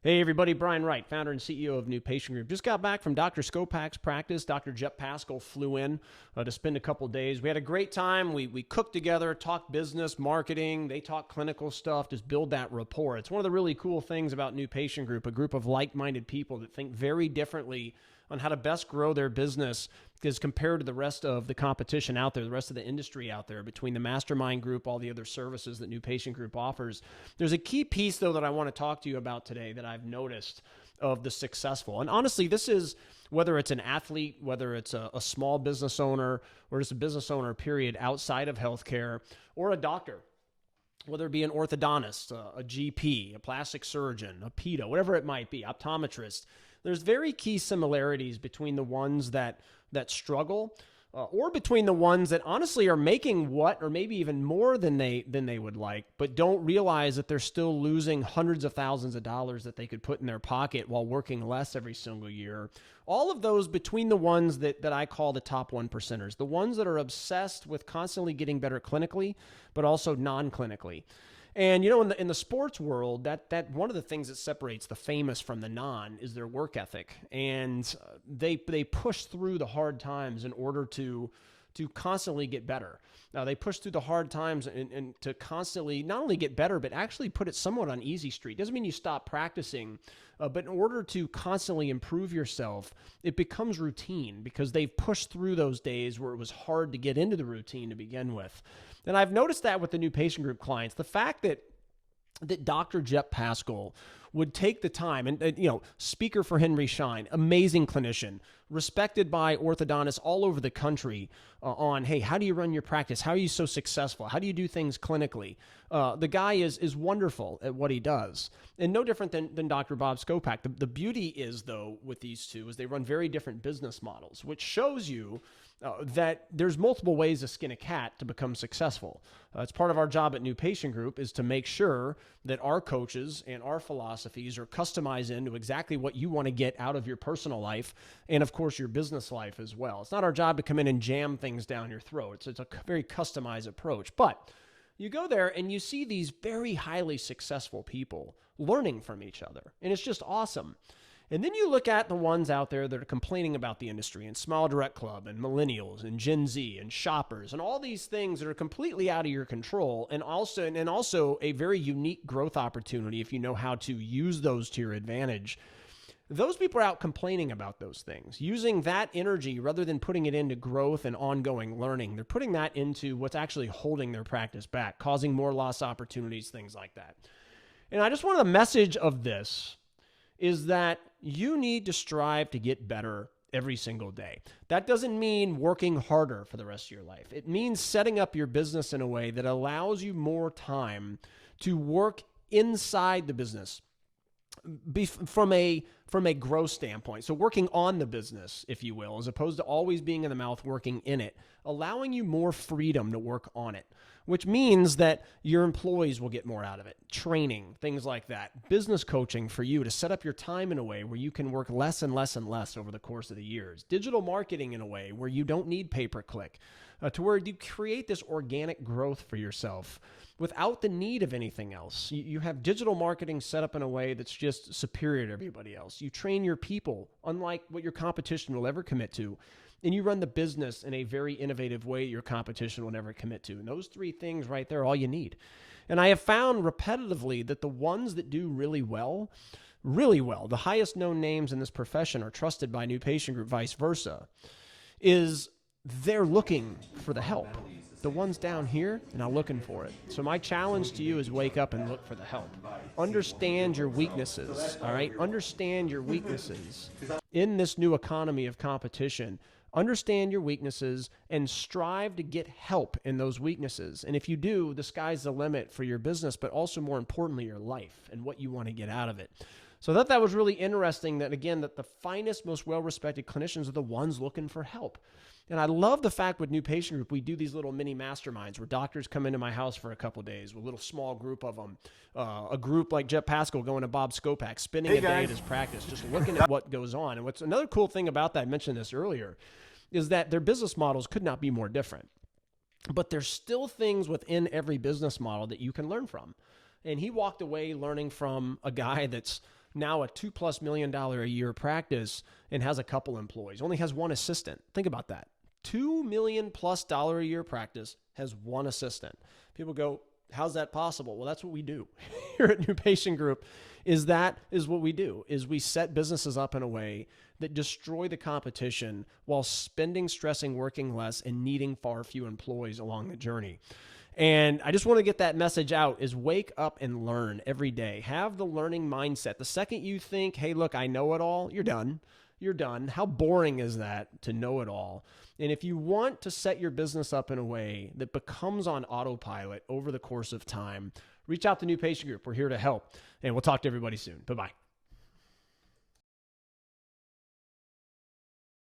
Hey everybody, Brian Wright, founder and CEO of New Patient Group. Just got back from Dr. Skopak's practice. Dr. Jep Paschal flew in to spend a couple days. We had a great time. We cooked together, talked business, marketing. They talked clinical stuff, just build that rapport. It's one of the really cool things about New Patient Group, a group of like-minded people that think very differently on how to best grow their business as compared to the rest of the competition out there, the rest of the industry out there, between the mastermind group, all the other services that New Patient Group offers. There's a key piece, though, that I want to talk to you about today that I've noticed of the successful. And honestly, this is whether it's an athlete, whether it's a small business owner, or just a business owner, period, outside of healthcare, or a doctor, whether it be an orthodontist, a GP, a plastic surgeon, a pedo, whatever it might be, optometrist. There's very key similarities between the ones that struggle or between the ones that honestly are making what, or maybe even more than they would like, but don't realize that they're still losing hundreds of thousands of dollars that they could put in their pocket while working less every single year. All of those between the ones that I call the top 1%ers, the ones that are obsessed with constantly getting better clinically, but also non-clinically. And, you know, in the sports world, that one of the things that separates the famous from the non is their work ethic. And they push through the hard times in order to constantly get better. Now, they push through the hard times and to constantly not only get better, but actually put it somewhat on easy street. Doesn't mean you stop practicing, but in order to constantly improve yourself, it becomes routine because they've pushed through those days where it was hard to get into the routine to begin with. And I've noticed that with the New Patient Group clients, the fact that Dr. Jep Paschal would take the time and speaker for Henry Schein, amazing clinician, respected by orthodontists all over the country on, hey, how do you run your practice? How are you so successful? How do you do things clinically? The guy is wonderful at what he does, and no different than Dr. Bob Skopak. The beauty is, though, with these two is they run very different business models, which shows you that there's multiple ways to skin a cat to become successful. It's part of our job at New Patient Group is to make sure that our coaches and our philosophies are customized into exactly what you want to get out of your personal life and, of course, your business life as well. It's not our job to come in and jam things down your throat. It's a very customized approach. But you go there and you see these very highly successful people learning from each other, and it's just awesome. And then you look at the ones out there that are complaining about the industry and Smile Direct Club and millennials and Gen Z and shoppers and all these things that are completely out of your control and also a very unique growth opportunity if you know how to use those to your advantage. Those people are out complaining about those things, using that energy rather than putting it into growth and ongoing learning. They're putting that into what's actually holding their practice back, causing more lost opportunities, things like that. And I just want the message of this is that you need to strive to get better every single day. That doesn't mean working harder for the rest of your life. It means setting up your business in a way that allows you more time to work inside the business from a growth standpoint. So working on the business, if you will, as opposed to always being in the mouth working in it, allowing you more freedom to work on it, which means that your employees will get more out of it. Training, things like that. Business coaching for you to set up your time in a way where you can work less and less and less over the course of the years. Digital marketing in a way where you don't need pay-per-click, to where you create this organic growth for yourself without the need of anything else. You have digital marketing set up in a way that's just superior to everybody else. You train your people, unlike what your competition will ever commit to. And you run the business in a very innovative way your competition will never commit to. And those three things right there are all you need. And I have found repetitively that the ones that do really well, the highest known names in this profession are trusted by New Patient Group, vice versa, is they're looking for the help. The ones down here are not looking for it. So my challenge to you is wake up and look for the help. Understand your weaknesses, all right? Understand your weaknesses in this new economy of competition. Understand your weaknesses and strive to get help in those weaknesses. And if you do, the sky's the limit for your business, but also more importantly, your life and what you want to get out of it. So I thought that was really interesting that, again, that the finest, most well-respected clinicians are the ones looking for help. And I love the fact with New Patient Group, we do these little mini masterminds where doctors come into my house for a couple of days with a little small group of them. A group like Jep Paschal going to Bob Skopak, spending a day at his practice, just looking at what goes on. And what's another cool thing about that, I mentioned this earlier, is that their business models could not be more different. But there's still things within every business model that you can learn from. And he walked away learning from a guy that's now a $2+ million a year practice and has a couple employees, only has one assistant. Think about that. $2 million+ a year practice has one assistant. People go, how's that possible? Well, that's what we do here at New Patient Group. That is what we do, is we set businesses up in a way that destroy the competition while spending, stressing, working less, and needing far few employees along the journey. And I just want to get that message out, is wake up and learn every day. Have the learning mindset. The second you think, hey, look, I know it all, you're done. You're done. How boring is that to know it all? And if you want to set your business up in a way that becomes on autopilot over the course of time, reach out to New Patient Group. We're here to help. And we'll talk to everybody soon. Bye-bye.